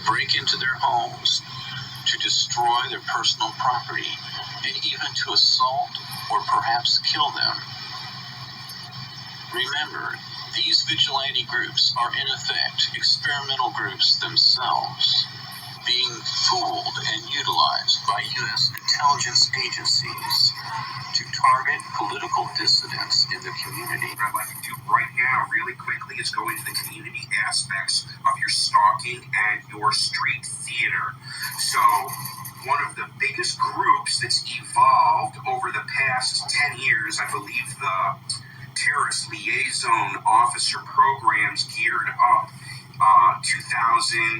break into their homes, to destroy their personal property, and even to assault or perhaps kill them. Remember, these vigilante groups are in effect experimental groups themselves, being fooled and utilized by U.S. intelligence agencies to target political dissidents in the community. What I'd like to do right now, really quickly, is go into the community aspects of your stalking and your street theater. So, one of the biggest groups that's evolved over the past 10 years, I believe the terrorist liaison officer programs geared up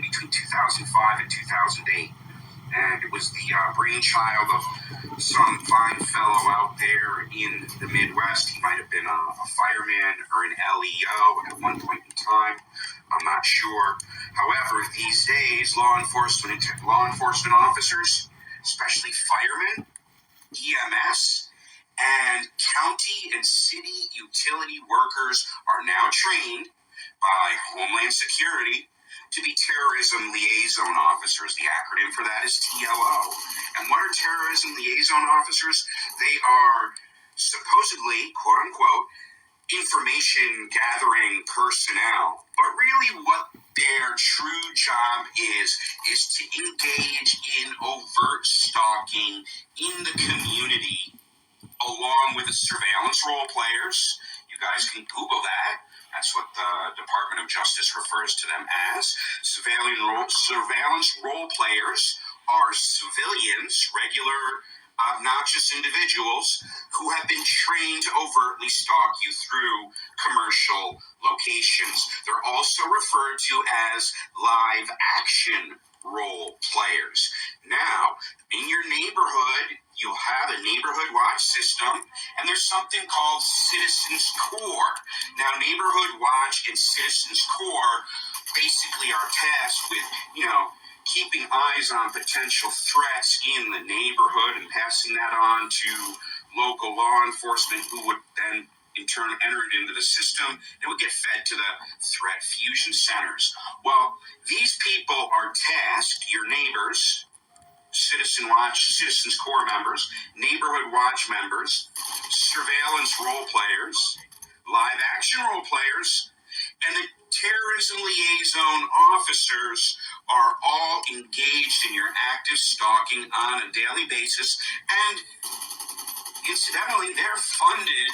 between 2005 and 2008. And it was the brainchild of some fine fellow out there in the Midwest. He might have been a fireman or an LEO at one point in time. I'm not sure. However, these days, law enforcement officers, especially firemen, EMS, and county and city utility workers are now trained by Homeland Security to be terrorism liaison officers. The acronym for that is TLO. And what are terrorism liaison officers? They are supposedly, quote unquote, information gathering personnel. But really what their true job is to engage in overt stalking in the community, along with the surveillance role players. You guys can Google that. That's what the Department of Justice refers to them as. Surveillance role players are civilians, regular, obnoxious individuals who have been trained to overtly stalk you through commercial locations. They're also referred to as live action role players. Now, in your neighborhood, you'll have a neighborhood watch system, and there's something called Citizens Corps. Now, Neighborhood Watch and Citizens Corps basically are tasked with, keeping eyes on potential threats in the neighborhood and passing that on to local law enforcement, who would then in turn enter it into the system and would get fed to the threat fusion centers. Well, these people are tasked, your neighbors, Citizens Corps members, Neighborhood Watch members, surveillance role players, live action role players, and the terrorism liaison officers are all engaged in your active stalking on a daily basis, and incidentally, they're funded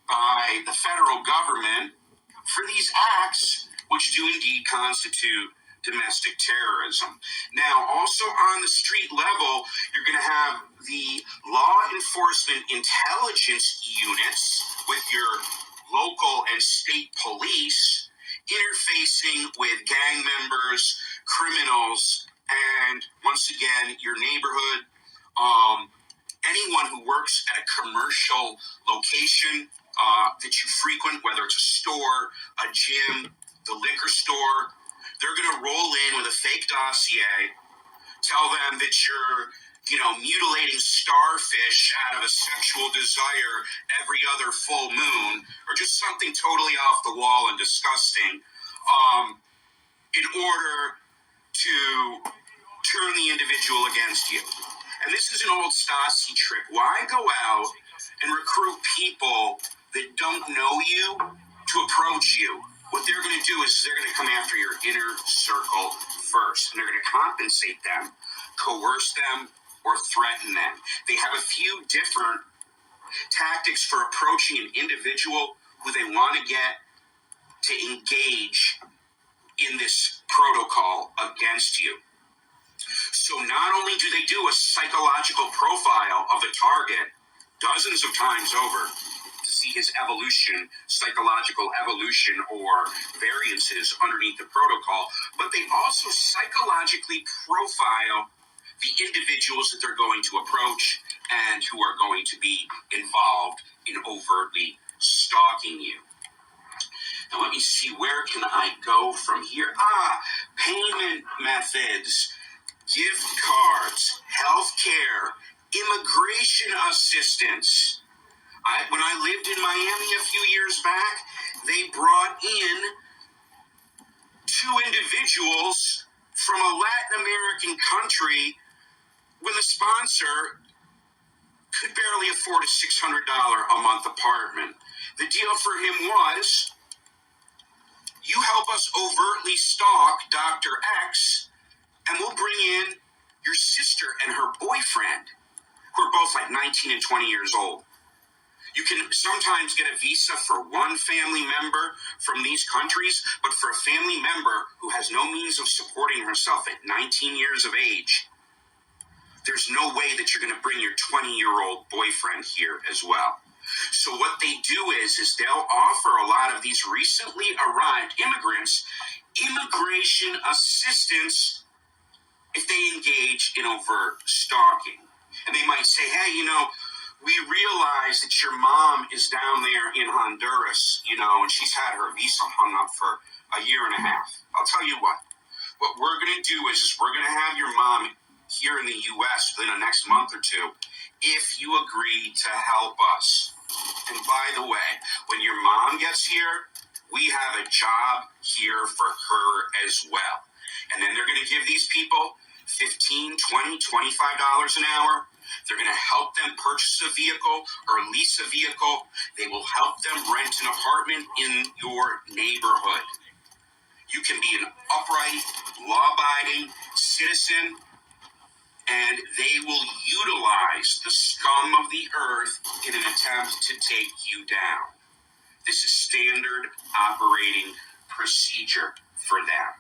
by the federal government for these acts, which do indeed constitute domestic terrorism. Now, also on the street level, you're going to have the law enforcement intelligence units with your local and state police interfacing with gang members, criminals, and once again, your neighborhood, anyone who works at a commercial location that you frequent, whether it's a store, a gym, the liquor store. They're going to roll in with a fake dossier, tell them that you're, mutilating starfish out of a sexual desire every other full moon, or just something totally off the wall and disgusting, in order to turn the individual against you. And this is an old Stasi trick. Why go out and recruit people that don't know you to approach you? What they're going to do is they're going to come after your inner circle first, and they're going to compensate them, coerce them, or threaten them. They have a few different tactics for approaching an individual who they want to get to engage in this protocol against you. So not only do they do a psychological profile of the target dozens of times over to see his evolution, psychological evolution or variances underneath the protocol, but they also psychologically profile the individuals that they're going to approach and who are going to be involved in overtly stalking you. Now let me see, where can I go from here? Payment methods, gift cards, healthcare, immigration assistance. When I lived in Miami a few years back, they brought in two individuals from a African country when the sponsor could barely afford a $600 a month apartment. The deal for him was, you help us overtly stalk Dr. X, and we'll bring in your sister and her boyfriend, who are both like 19 and 20 years old. You can sometimes get a visa for one family member from these countries, but for a family member who has no means of supporting herself at 19 years of age, there's no way that you're going to bring your 20-year-old boyfriend here as well. So what they do is they'll offer a lot of these recently arrived immigrants immigration assistance if they engage in overt stalking. And they might say, hey, we realize that your mom is down there in Honduras, and she's had her visa hung up for a year and a half. I'll tell you what we're going to do is we're going to have your mom here in the U.S. within the next month or two if you agree to help us. And by the way, when your mom gets here, we have a job here for her as well. And then they're going to give these people $15, $20, $25 an hour. They're going to help them purchase a vehicle or lease a vehicle. They will help them rent an apartment in your neighborhood. You can be an upright, law-abiding citizen, and they will utilize the scum of the earth in an attempt to take you down. This is standard operating procedure for them.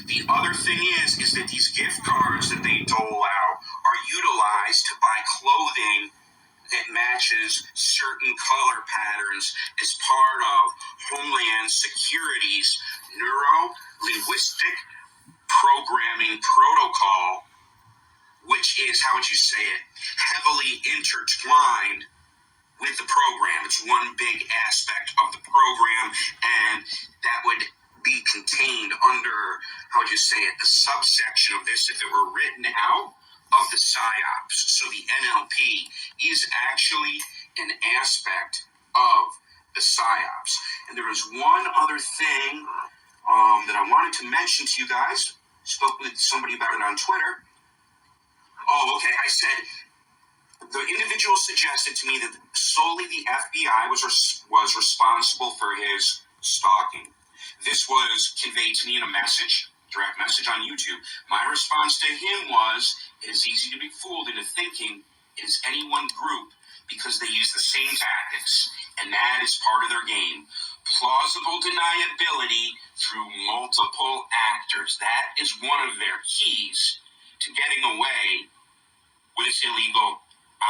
The other thing is that these gift cards that they dole out are utilized to buy clothing that matches certain color patterns as part of Homeland Security's neuro-linguistic programming protocol, which is, how would you say it, heavily intertwined with the program. It's one big aspect of the program, and that would be contained under, how would you say it, the subsection of this if it were written out of the PSYOPs. So the NLP is actually an aspect of the PSYOPs. And there was one other thing that I wanted to mention to you guys. Spoke with somebody about it on Twitter. Oh, okay. I said the individual suggested to me that solely the FBI was responsible for his stalking. This was conveyed to me in a message, direct message on YouTube. My response to him was, it is easy to be fooled into thinking it is any one group because they use the same tactics, and that is part of their game. Plausible deniability through multiple actors. That is one of their keys to getting away with this illegal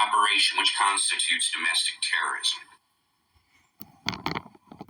operation, which constitutes domestic terrorism.